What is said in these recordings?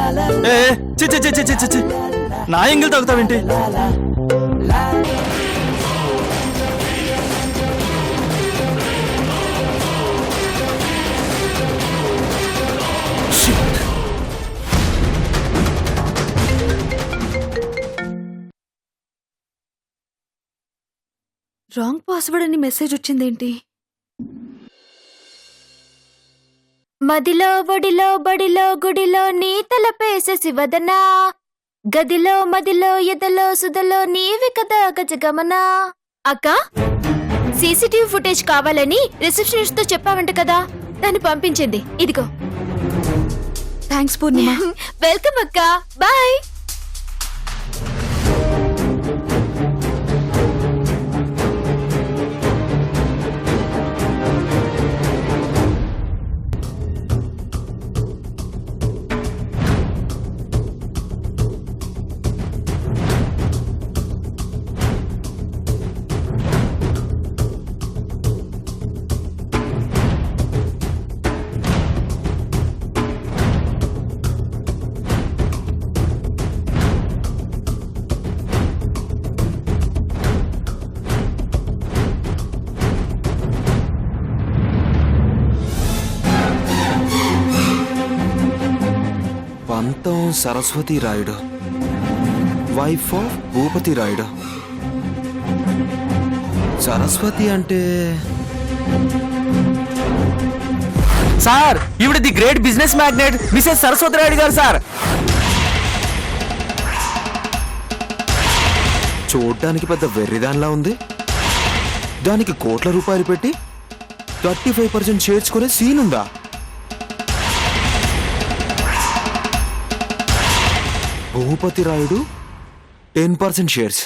ఏ చి చి చి చి చి చి నా ఎంగిల్ తాగుతావేంటి? రాంగ్ పాస్వర్డ్ అని మెసేజ్ వచ్చిందేంటి? మదిలో ఒడిలో బడిలో గుడిలో నీ తలపేసే శివదనా, గదిలో మదిలో ఎదలో సుదలో నీవి కదా గజగమనా. అక్క, సీసీటీవీ ఫుటేజ్ కావాలని రిసెప్షనిస్ట్ తో చెప్పావంట కదా, దాన్ని పంపించింది. ఇదిగో. థ్యాంక్స్ పూర్ణిమ. వెల్కమ్ అక్క, bye. Pantham Saraswati Rayudu, wife of Bhupathi Rayudu. Saraswati అంటే సార్, ఈవిడ the great business magnate Mrs Saraswati Rayudu garu sir. చూడ్డానికి పెద్ద వెర్రిదానిలా ఉంది. దానికి కోట్ల రూపాయలు పెట్టి 35% చేర్చుకునే సీన్ ఉందా? భూపతి రాయుడు 10% షేర్స్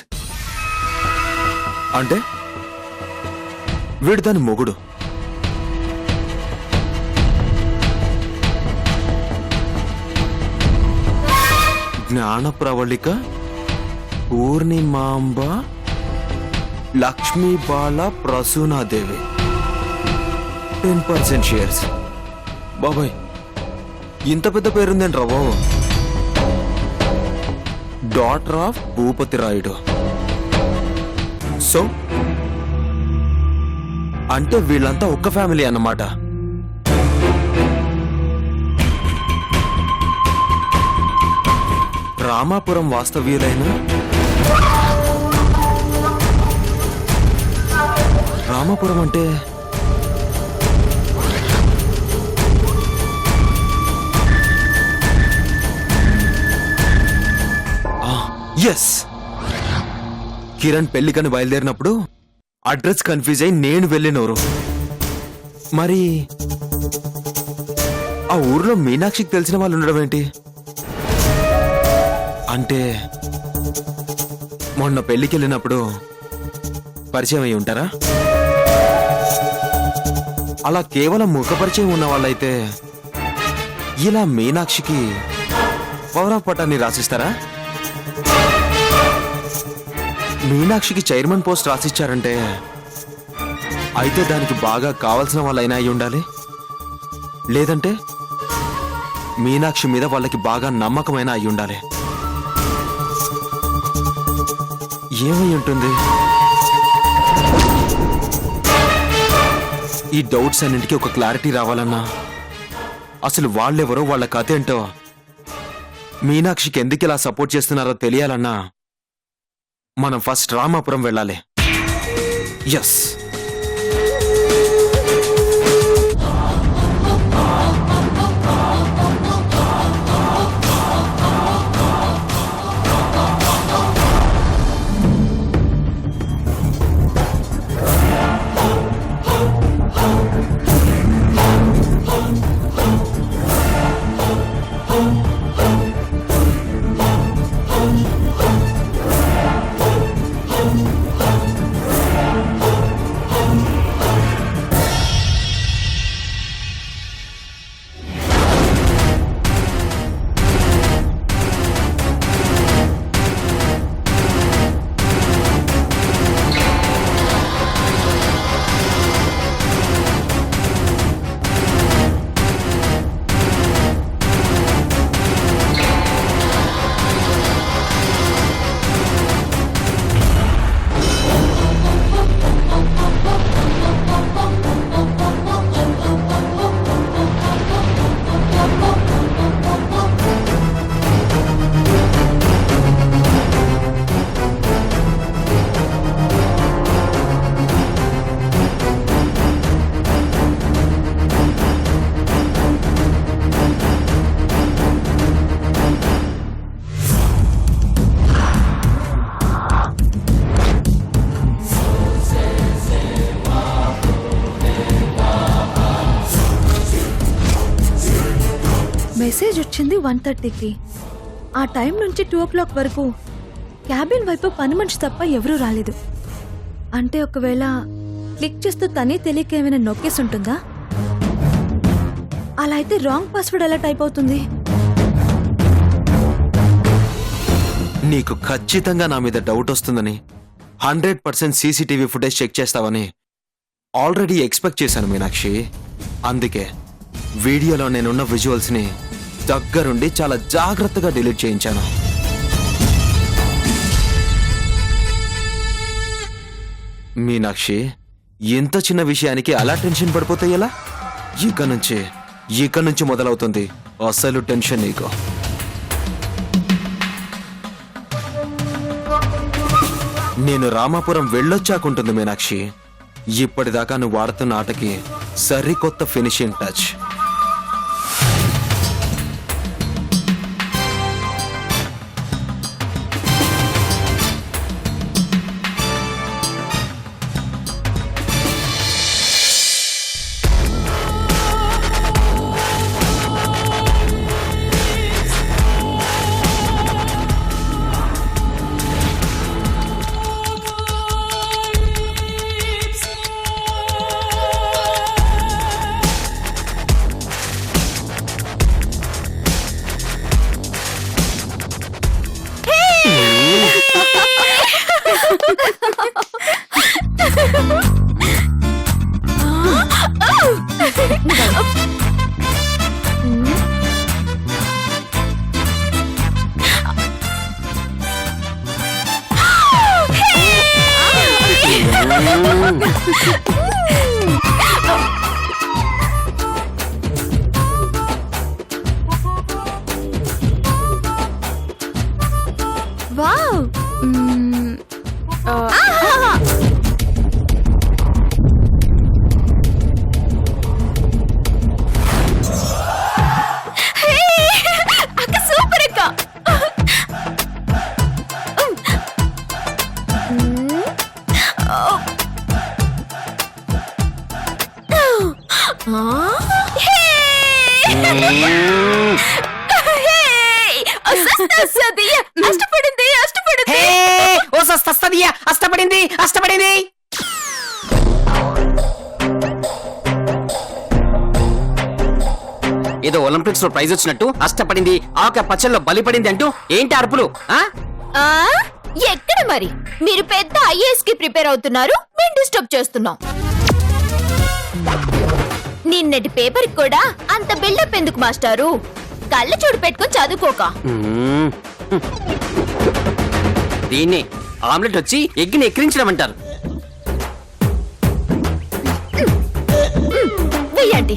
అంటే వీడు దాని మొగుడు. జ్ఞాన ప్రవళిక, పూర్ణిమాంబ, లక్ష్మీ బాల, ప్రసూనాదేవి 10% షేర్స్. బాబాయ్, ఇంత పెద్ద పేరుందేంట్రా బాబు. Daughter of Bhupathi Rayudu. So అంటే వీళ్ళంతా ఒక్క ఫ్యామిలీ అన్నమాట. రామాపురం వాస్తవ్యులైన రామాపురం అంటే ఎస్, కిరణ్ పెళ్లికని బయలుదేరినప్పుడు అడ్రస్ కన్ఫ్యూజ్ అయి నేను వెళ్ళినోరు. మరి ఆ ఊర్లో మీనాక్షికి తెలిసిన వాళ్ళు ఉండడం ఏంటి? అంటే మొన్న పెళ్లికి వెళ్ళినప్పుడు పరిచయం అయి ఉంటారా? అలా కేవలం ముఖ పరిచయం ఉన్న వాళ్ళైతే ఇలా మీనాక్షికి పవర్ ఆఫ్ పట్టాన్ని రాసిస్తారా? మీనాక్షికి చైర్మన్ పోస్ట్ రాసిచ్చారంటే అయితే దానికి బాగా కావాల్సిన వాళ్ళైనా అయి ఉండాలి. లేదంటే మీనాక్షి మీద వాళ్ళకి బాగా నమ్మకమైన అయి ఉండాలి. ఏమై ఉంటుంది? ఈ డౌట్స్ అన్నింటికి ఒక క్లారిటీ రావాలన్నా, అసలు వాళ్ళెవరో, వాళ్ళ కథ ఏంటో, మీనాక్షికి ఎందుకు ఇలా సపోర్ట్ చేస్తున్నారో తెలియాలన్నా మనం ఫస్ట్ రామాపురం వెళ్ళాలి. ఎస్, మెసేజ్ వచ్చింది 1:30కి. ఆ టైం నుంచి 2 o'clock వరకు క్యాబిన్ వైపు పని మనిషి తప్ప ఎవరూ రాలేదు. అంటే ఒకవేళ క్లిక్ చేస్తూ తనే తెలియక ఏమైనా నొక్కేసి ఉంటుందా? అలా అయితే రాంగ్ పాస్వర్డ్ ఎలా టైప్ అవుతుంది? నీకు ఖచ్చితంగా నా మీద డౌట్ వస్తుందని 100% సీసీటీవీ ఫుటేజ్ చెక్ చేస్తావని ఆల్రెడీ ఎక్స్పెక్ట్ చేశాను మీనాక్షి. అందుకే వీడియోలో నేనున్న విజువల్స్ ని దగ్గరుండి చాలా జాగ్రత్తగా డిలీట్ చేయించాను. మీనాక్షి, ఇంత చిన్న విషయానికి అలా టెన్షన్ పడిపోతే ఎలా? ఇక నుంచి మొదలవుతుంది అసలు టెన్షన్ నీకు. నేను రామాపురం వెళ్ళొచ్చాకుంటుంది మీనాక్షి. ఇప్పటిదాకా నువ్వు వాడుతున్న ఆటకి సరికొత్త ఫినిషింగ్ టచ్. వావ్! అక్క సూపర్ అక్క. అష్టపడింది. ఏదో ఒలింపిక్స్ లో ప్రైజ్ వచ్చినట్టు అష్టపడింది, ఆక పచ్చల్లో బలిపడింది అంటూ ఏంటి అరుపులు? ఎక్కడ మరి? మీరు పెద్ద ఐఏఎస్ కి ప్రిపేర్ అవుతున్నారు, మేము డిస్టర్బ్ చేస్తున్నాం. నిన్నటి పేపర్ కూడా అంత బిల్డప్ ఎందుకు మాస్టారు? కళ్ళ చూడు పెట్టుకొని చదువుకోక. దీన్ని ఆమ్లెట్ వచ్చి ఎగ్గిని ఎక్కిరించడం అంటారు. వెయ్యండి.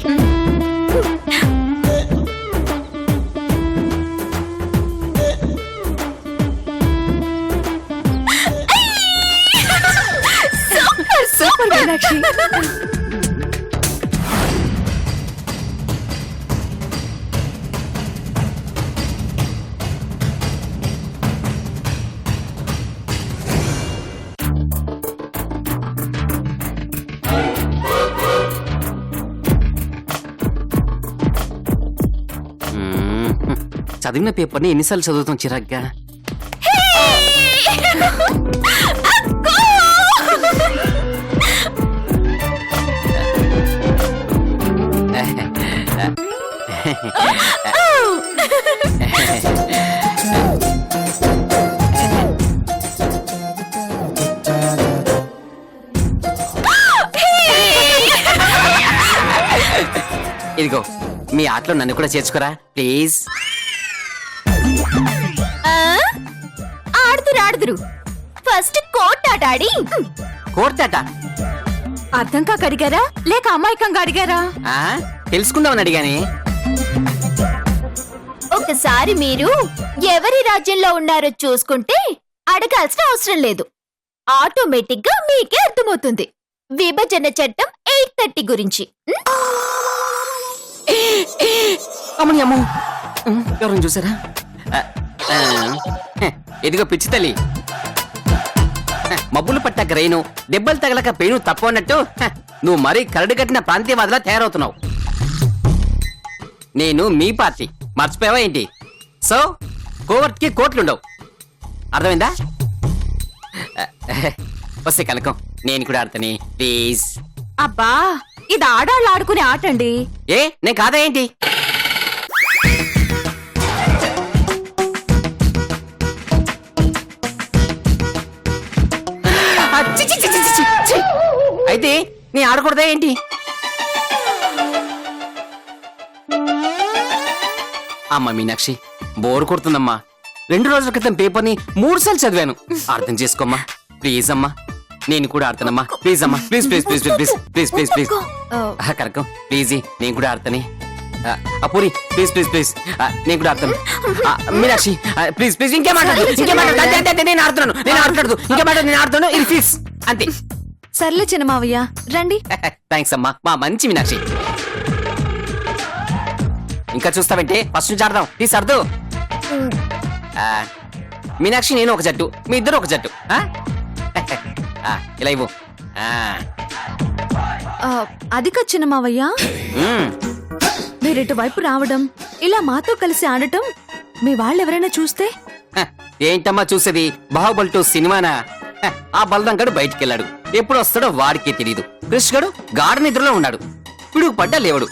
Super super Meenakshi. చదివిన పేపర్ని ఎన్నిసార్లు చదువుతాం చిరాగ్గా? ఇదిగో మీ ఆటలో నన్ను కూడా చేర్చుకోరా ప్లీజ్. ఆడుదురు ఫస్ట్ కోర్ట్ ఆట ఆడి. కోర్టాట అర్థం కాక అడిగారా లేక అమాయకంగా అడిగారా? తెలుసుకుందామని అడిగాని. ఒకసారి మీరు ఎవరి రాజ్యంలో ఉన్నారో చూసుకుంటే అడగాల్సిన అవసరం లేదు. ఆటోమేటిక్ గా మీకే అర్థమవుతుంది. విభజన చట్టం 830 గురించి. అమ్మని అమ్మో, ఎవరైనా చూసారా? ఇదిగో పిచ్చి తల్లి, మబ్బులు పట్టాక రైను, దెబ్బలు తగలక పెయిను తప్పు అన్నట్టు నువ్వు మరీ కరడు కట్టిన ప్రాంతీయవాదిలా తయారవుతున్నావు. నేను మీ పార్టీ మర్చిపోయావా ఏంటి? సో కోవర్ట్కి కోట్లుండవు, అర్థమైందా? వస్తే కనకం నేను కూడా ఆడతాను ప్లీజ్. అబ్బా ఇది ఆడాళ్ళు ఆడుకునే ఆట అండి. ఏ నేను కాదా ఏంటి? ఆ, చి, చి, చి, చి, చి, చి. అయితే నీ ఆడకూడదా ఏంటి? అమ్మా మీనాక్షి బోర్ కొడుతుందమ్మా. 2 రోజుల క్రితం పేపర్ని 3 సార్లు చదివాను. అర్థం చేసుకోమ్మా ప్లీజ్ అమ్మా. నేను కూడా ఆడతానమ్మా ప్లీజ్ అమ్మా. Please please please please please please please Kanakam please నేను కూడా ఆడతాను. పూరి ప్లీజ్ ప్లీజ్ ప్లీజ్ నేను కూడా ఆడతాను. మీనాక్షి ప్లీజ్ ప్లీజ్ ఇంకేం మాట్లాడదు ఇంకేం మాట్లాడదు. నేను ఆడుతున్నాను నేను ఆడతాడు ఇంకేం మాట్లాడు నేను ఆడుతాను. ఇది ఫిక్స్ అంతే. సర్లే చిన్న మావయ్య రండి. థ్యాంక్స్ అమ్మా మా మంచి మీనాక్షి. ఇంకా చూస్తావంటే ఫస్ట్ నుంచి ఆడదాం ప్లీజ్ అర్దు. మీనాక్షి నేను ఒక జట్టు, మీ ఇద్దరు ఒక జట్టు. ఇలా ఇవ్వు. అది కాదు చిన్న మావయ్య, మ్మ్. మీరు ఇటువైపు రావడం ఇలా మాతో కలిసి ఆడటం మీ వాళ్ళు ఎవరైనా చూస్తే? ఏంటమ్మా చూసేది? బాహుబలి 2 సినిమానా? ఆ బలదంగడు బయటికి వెళ్ళాడు, ఎప్పుడు వస్తాడో వాడికే తెలియదు. క్రిష్ గడు గాఢ నిద్రలో ఉన్నాడు, పిడుగు పడ్డా లేవడు.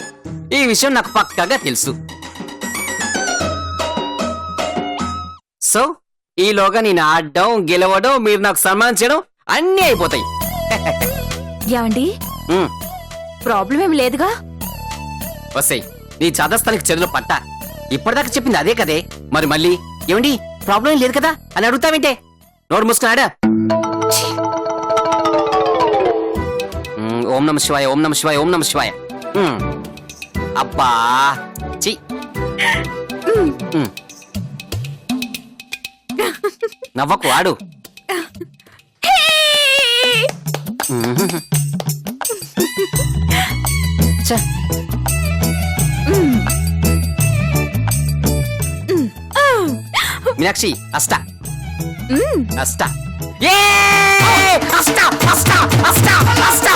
ఈ విషయం నాకు పక్కాగా తెలుసు. సో ఈలోగా నేను ఆడడం గెలవడం మీరు నాకు సన్మానం చేయడం అన్నీ అయిపోతాయి. ఏమండి మ్మ్. ప్రాబ్లం ఏమి లేదుగా? వస్తాయి నీ చదస్తానికి చెరువులో పట్ట. ఇప్పటిదాకా చెప్పింది అదే కదే, మరి మళ్ళీ ఏమండి ప్రాబ్లం లేదు కదా అని అడుగుతావేంటే? నోరు మూసుకున్నాడా? ఓం నమ శివాయ ఓం నమ శివాయ ఓం నమ శివాయ. అబ్బా చి నవ్వకు ఆడు. ఛ. మీనాక్షి అష్ట అష్ట ఏ అష్ట అష్ట అష్ట అష్ట.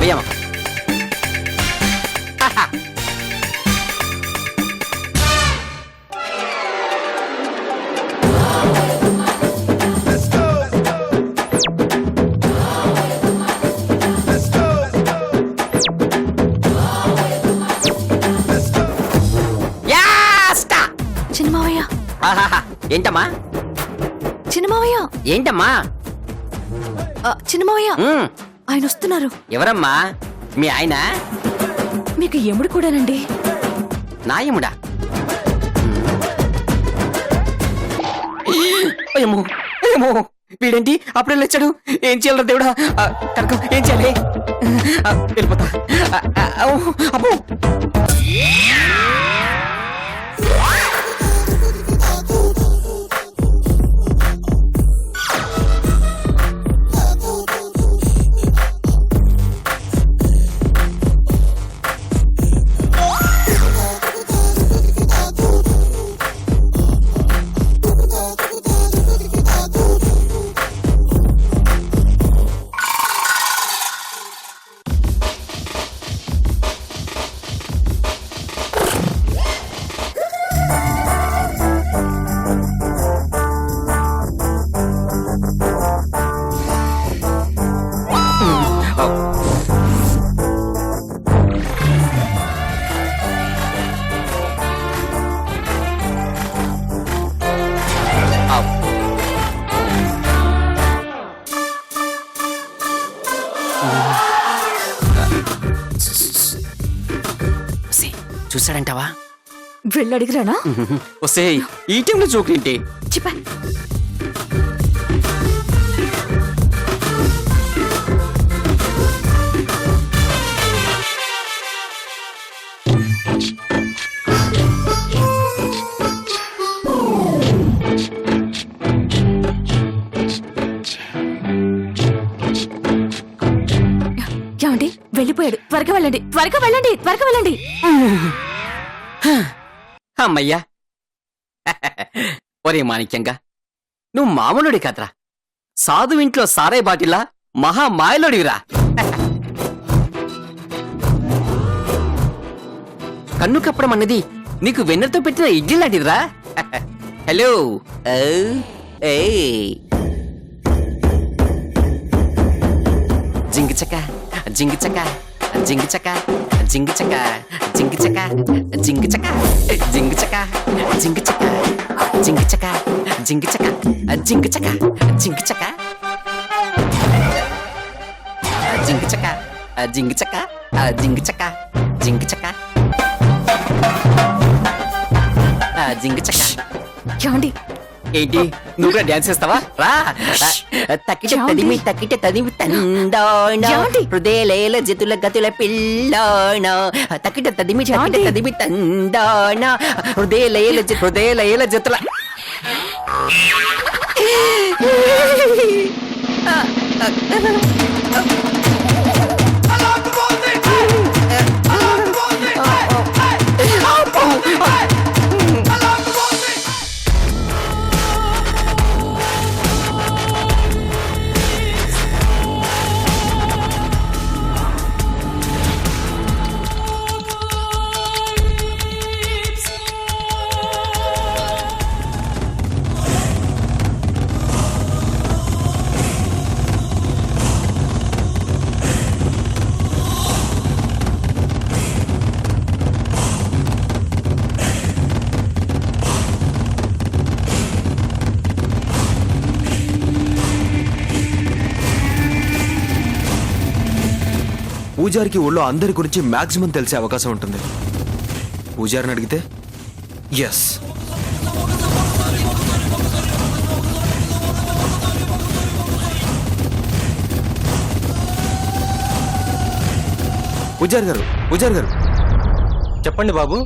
వెయ్యమ్మ. చిన్న మావయ్య ఆహాహా. ఏంటమ్మా చిన్న మావయ్య ఏంటమ్మా? చిన్న మావయ్య మ్మ్. ఆయన వస్తున్నారు. ఎవరమ్మా? మీ ఆయన? మీకు ఎముడు కూడానండి. నాయముడా? ఏమో ఏమో వీడేంటి అప్పుడే లేచాడు. ఏం చేయాలరా దేవుడా? కనకం ఏం చేయాలి? వెళ్ళిపోతా. అబ్బో చూసాడంటావా? వెళ్ళడిగిరానా? వస్తే ఈ టైంలో జోకులేంటి? చెప్పా ఏమండి వెళ్ళిపోయాడు. త్వరగా వెళ్ళండి త్వరగా వెళ్ళండి త్వరగా వెళ్ళండి. అమ్మయ్యా. ఒరే మాణిక్యంగా, నువ్వు మామూలుడి కదరా. సాధు ఇంట్లో సారాయి బాటిల్లా మహా మాయలోడివిరా. కన్ను కప్పడం అన్నది నీకు వెన్నెలతో పెట్టిన ఇడ్లీ లాంటిదిరా. హలో జింగిచక జింగిచక జింగిచక జింగిచక జింగిచక జింగిచక జింగిచక జింగిచక జింగిచక జింగిచక జింగిచక జింగిచక జింగిచక జింగిచక జింగిచక జింగిచక జింగిచక. ఏమండి ఏంటి నువ్వు కూడా డాన్స్ చేస్తావా? రా. తక్కిట తదిమి తక్కిట తదిమి తండాణ ఏమండి? హృదయలేల జతుల గతుల పిల్లాణ తక్కిట తదిమి తక్కిట తదిమి తండాణ హృదయలేల జతుల. పూజారికి ఊళ్ళో అందరి గురించి మాక్సిమం తెలిసే అవకాశం ఉంటుంది. పూజారిని అడిగితే ఎస్. పూజారి గారు చెప్పండి బాబు.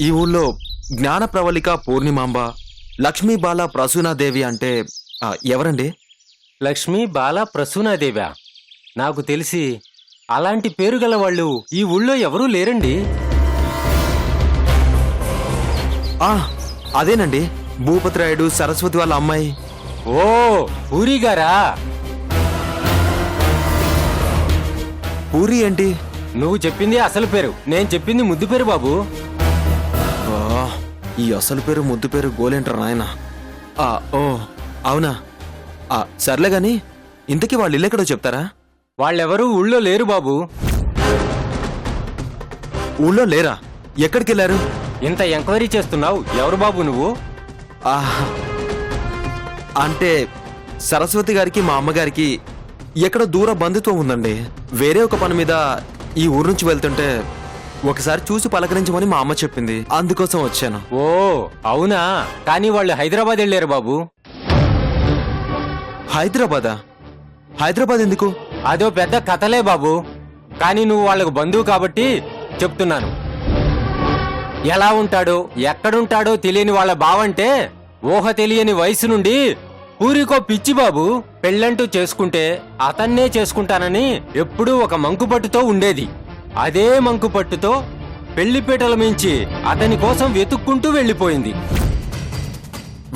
ఈ ఊళ్ళో జ్ఞాన ప్రవళిక పూర్ణిమాంబ, లక్ష్మీ బాల ప్రసూనాదేవి అంటే ఎవరండి? లక్ష్మి బాల ప్రసూనాదేవా? నాకు తెలిసి అలాంటి పేరు గల వాళ్ళు ఈ ఊళ్ళో ఎవరూ లేరండి. అదేనండి, భూపతిరాయుడు సరస్వతి వాళ్ళ అమ్మాయి. ఓ పూరి గారా? పూరి ఏంటి? నువ్వు చెప్పింది అసలు పేరు, నేను చెప్పింది ముద్దు పేరు బాబు. ఈ అసలు పేరు ముద్దు పేరు గోలేంటారు నాయన. ఓ అవునా, సర్లే గాని ఇంతకీ వాళ్ళు ఇల్లెక్కడో చెప్తారా? వాళ్ళెవరూ ఊళ్ళో లేరు బాబు. ఊళ్ళో లేరా? ఎక్కడికి వెళ్ళారు? ఇంత ఎంక్వైరీ చేస్తున్నావు, ఎవరు బాబు నువ్వు? అంటే సరస్వతి గారికి మా అమ్మగారికి ఎక్కడో దూర బంధుత్వం ఉందండి. వేరే ఒక పని మీద ఈ ఊరు నుంచి వెళ్తుంటే ఒకసారి చూసి పలకరించమని మా అమ్మ చెప్పింది, అందుకోసం వచ్చాను. ఓ అవునా? కానీ వాళ్ళు హైదరాబాద్ వెళ్ళారు బాబు. హైదరాబాదా? హైదరాబాద్ ఎందుకు? అదో పెద్ద కథలే బాబు. కానీ నువ్వు వాళ్ళకు బంధువు కాబట్టి చెప్తున్నాను. ఎలా ఉంటాడో ఎక్కడుంటాడో తెలియని వాళ్ళ బావంటే ఊహ తెలియని వయసు నుండి పూరికో పిచ్చి బాబు. పెళ్ళంటూ చేసుకుంటే అతన్నే చేసుకుంటానని ఎప్పుడూ ఒక మంకుపట్టుతో ఉండేది. అదే మంకుపట్టుతో పెళ్లిపీటల మించి అతని కోసం వెతుక్కుంటూ వెళ్ళిపోయింది.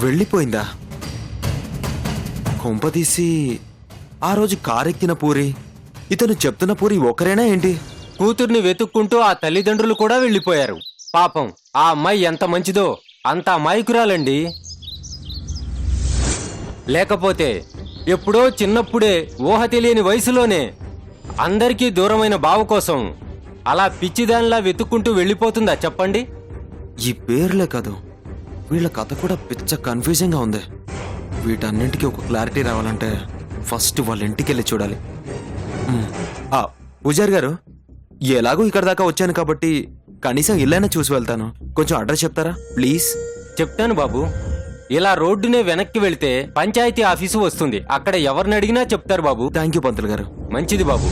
వెళ్ళిపోయిందా? కొంపదీసి ఆ రోజు కారెక్కిన పూరి ఇతను చెప్తున్న పూరి ఒకరేనా ఏంటి? కూతుర్ని వెతుక్కుంటూ ఆ తల్లిదండ్రులు కూడా వెళ్ళిపోయారు. పాపం ఆ అమ్మాయి ఎంత మంచిదో, అంత అమాయకురాలండి. లేకపోతే ఎప్పుడో చిన్నప్పుడే ఊహ తెలియని వయసులోనే అందరికీ దూరమైన బావ కోసం అలా పిచ్చిదానిలా వెతుక్కుంటూ వెళ్ళిపోతుందా చెప్పండి? ఈ పేర్లే కాదు, వీళ్ళ కథ కూడా పిచ్చ కన్ఫ్యూజింగ్ గా ఉంది. వీటన్నింటికి ఒక క్లారిటీ రావాలంటే ఫస్ట్ వాళ్ళ ఇంటికి వెళ్ళి చూడాలి. పూజారి గారు, ఎలాగో ఇక్కడ దాకా వచ్చాను కాబట్టి కనీసం ఇల్లైనా చూసి వెళ్తాను. కొంచెం అడ్రస్ చెప్తారా ప్లీజ్? చెప్తాను బాబు. ఇలా రోడ్డునే వెనక్కి వెళితే పంచాయతీ ఆఫీసు వస్తుంది. అక్కడ ఎవరిని అడిగినా చెప్తారు బాబు. థ్యాంక్ యూ పంతులు గారు. మంచిది బాబు.